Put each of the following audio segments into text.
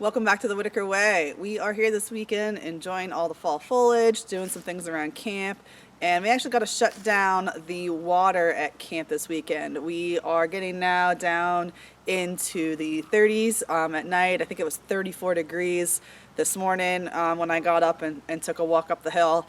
Welcome back to the Whit-Acre Way. We are here this weekend enjoying all the fall foliage, doing some things around camp, and we actually got to shut down the water at camp this weekend. We are getting now down into the 30s at night. I think it was 34 degrees this morning when I got up and took a walk up the hill.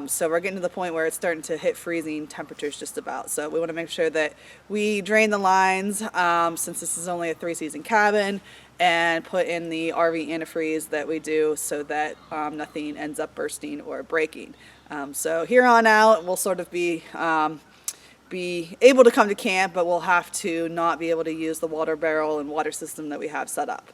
So we're getting to the point where it's starting to hit freezing temperatures just about. So we want to make sure that we drain the lines since this is only a 3-season cabin, and put in the RV antifreeze that we do so that nothing ends up bursting or breaking. So here on out, we'll sort of be able to come to camp, but we'll have to not be able to use the water barrel and water system that we have set up.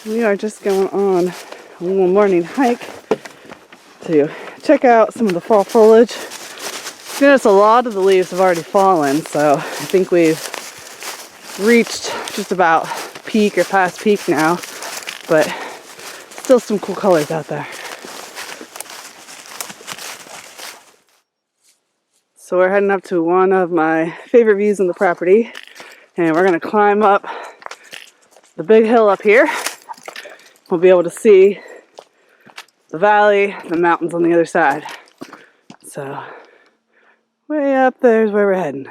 We are just going on a little morning hike to check out some of the fall foliage. You notice a lot of the leaves have already fallen, so I think we've reached just about peak or past peak now, but still some cool colors out there. So we're heading up to one of my favorite views on the property, and we're going to climb up the big hill up here. We'll be able to see the valley, the mountains on the other side. So, way up there is where we're heading.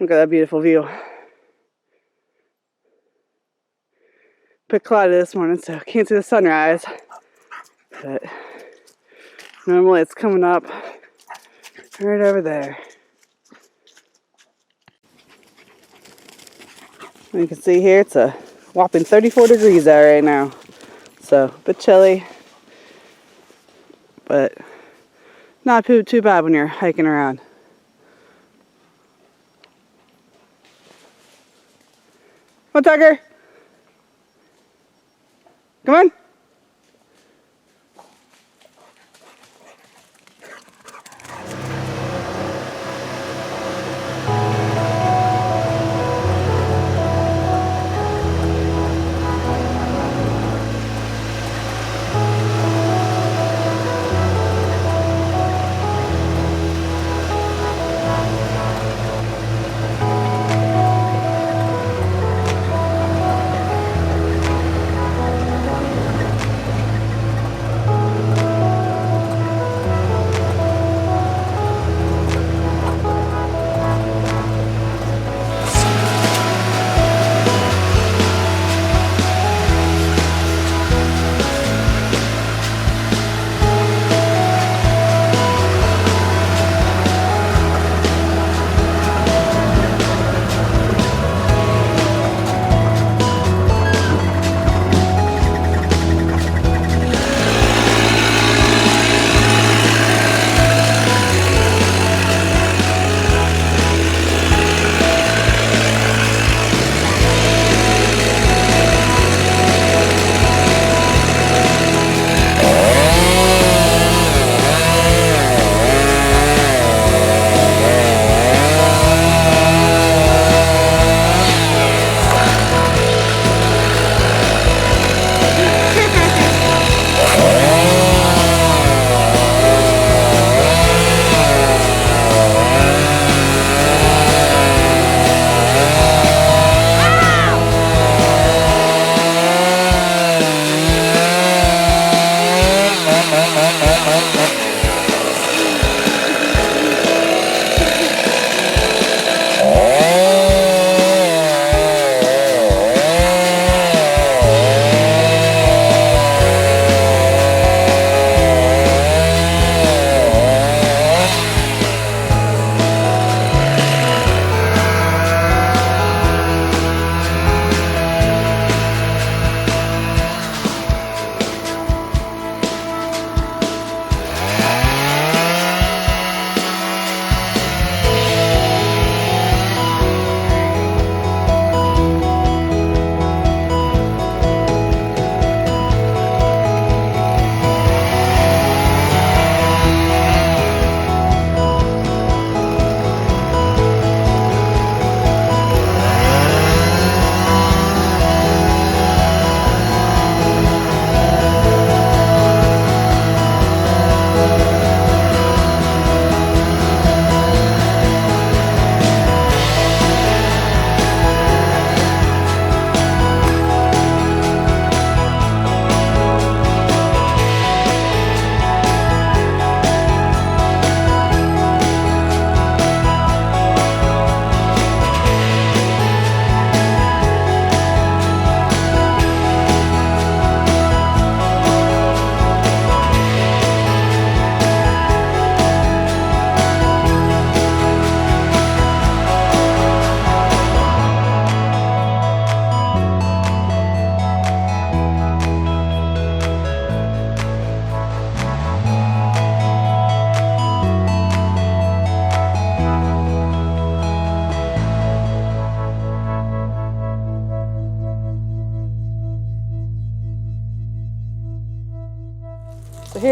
Look at that beautiful view. Bit cloudy this morning, so can't see the sunrise. But normally it's coming up right over there. You can see here it's a whopping 34 degrees out right now. So a bit chilly, but not too bad when you're hiking around. Come on, Tucker. Come on.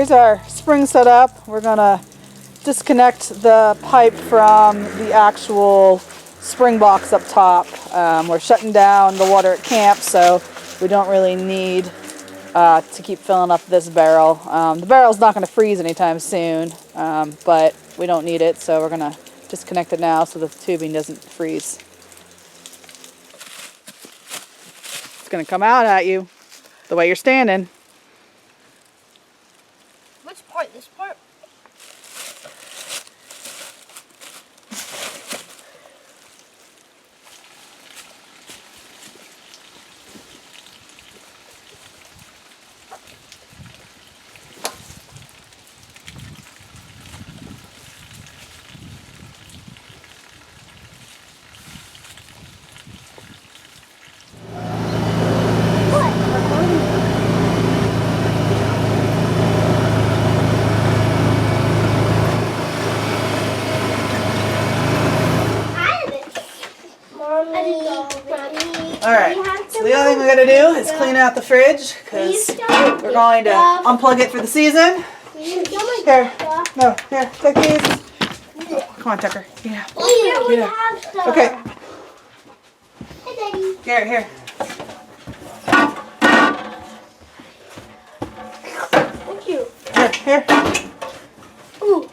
here's our spring set up. We're gonna disconnect the pipe from the actual spring box up top. We're shutting down the water at camp, so we don't really need to keep filling up this barrel. The barrel's not going to freeze anytime soon, but we don't need it, so we're going to disconnect it now so the tubing doesn't freeze. It's going to come out at you the way you're standing. Which part? This part? Alright, so the other thing we gotta do is clean out the fridge because we're going to unplug it for the season. Here, no, here, take these. Come on, Tucker. Yeah. Okay. Here. Thank you. Here. Ooh.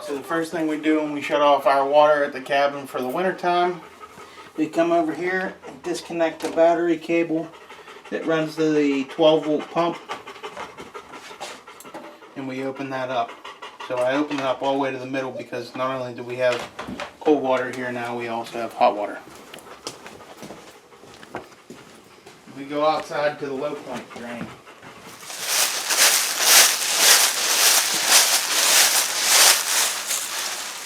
So the first thing we do when we shut off our water at the cabin for the winter time, we come over here and disconnect the battery cable that runs to the 12-volt pump, and we open that up. So I open it up all the way to the middle because not only do we have cold water here now, we also have hot water. We go outside to the low point drain.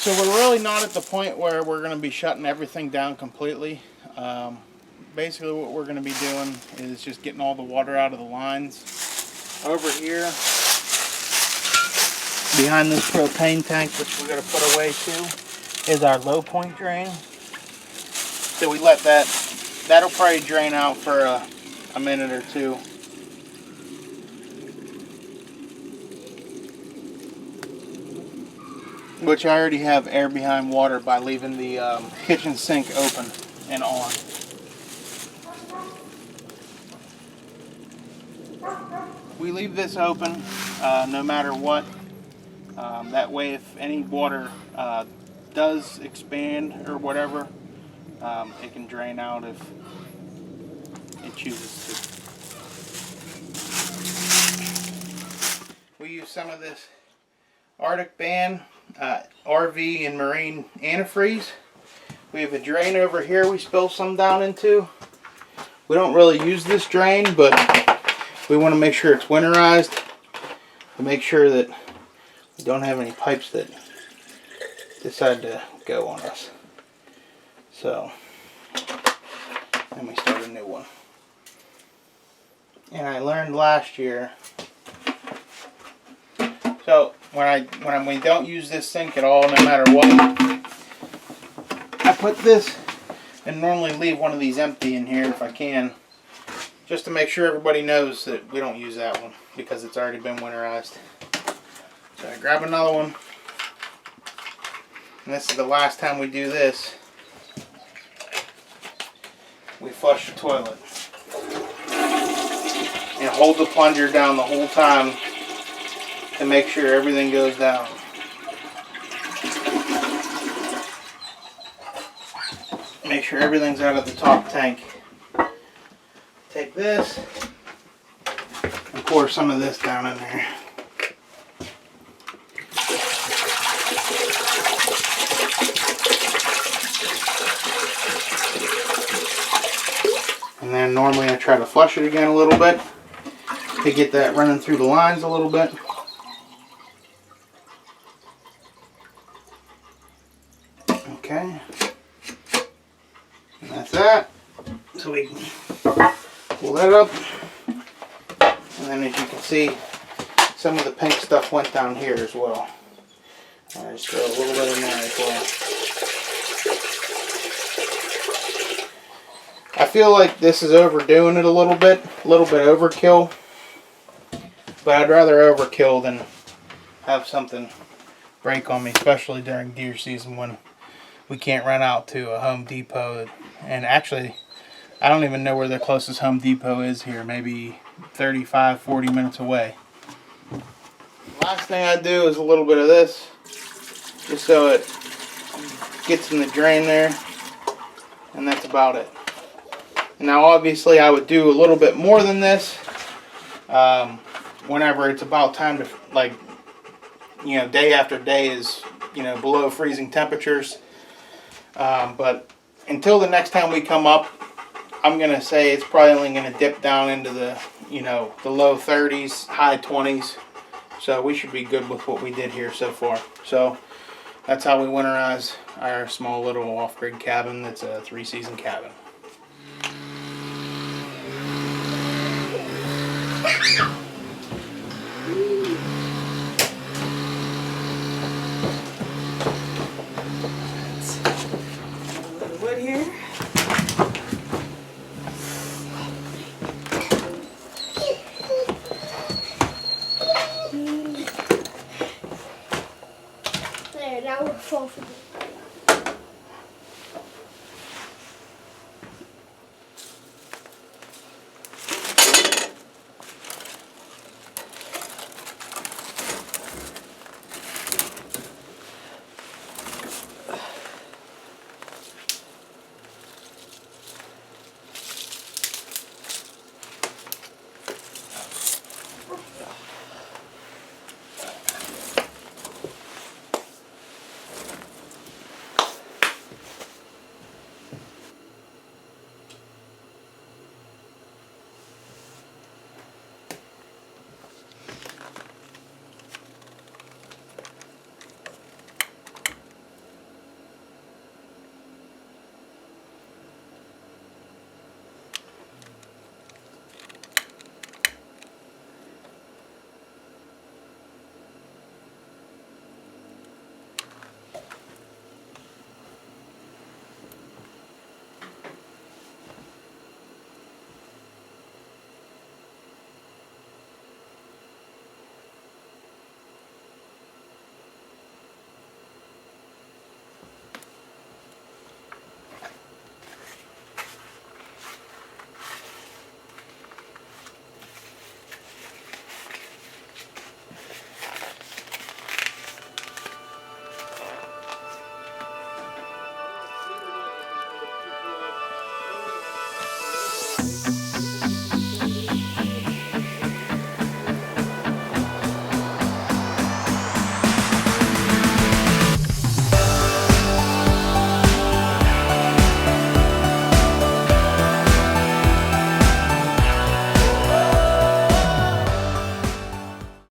So we're really not at the point where we're going to be shutting everything down completely. Basically what we're going to be doing is just getting all the water out of the lines. Over here, behind this propane tank, which we're going to put away too, is our low point drain. So we let that'll probably drain out for a minute or two. Which I already have air behind water by leaving the kitchen sink open and on. We leave this open no matter what. That way if any water does expand or whatever, it can drain out if it chooses to. We use some of this Arctic Band RV and marine antifreeze. We have a drain over here we spill some down into. We don't really use this drain, but we want to make sure it's winterized to make sure that we don't have any pipes that decide to go on us. So then we start a new one. And I learned last year, so when we don't use this sink at all, no matter what, I put this and normally leave one of these empty in here if I can, just to make sure everybody knows that we don't use that one because it's already been winterized. So I grab another one, and this is the last time we do this. We flush the toilet and hold the plunger down the whole time to make sure everything goes down. Make sure everything's out of the top tank. Take this and pour some of this down in there. And then normally I try to flush it again a little bit to get that running through the lines a little bit. Okay, and that's that. So we pull that up, then as you can see, some of the pink stuff went down here as well. I just throw a little bit in there as well. I feel like this is overdoing it a little bit overkill. But I'd rather overkill than have something break on me, especially during deer season when we can't run out to a Home Depot. And actually, I don't even know where the closest Home Depot is here, maybe 35, 40 minutes away. Last thing I do is a little bit of this, just so it gets in the drain there, and that's about it. Now obviously I would do a little bit more than this whenever it's about time to, like, you know, day after day is, you know, below freezing temperatures. But until the next time we come up, I'm going to say it's probably only going to dip down into the, you know, the low 30s, high 20s. So we should be good with what we did here so far. So that's how we winterize our small little off-grid cabin that's a 3-season cabin. Wood here. There, now we're full for this.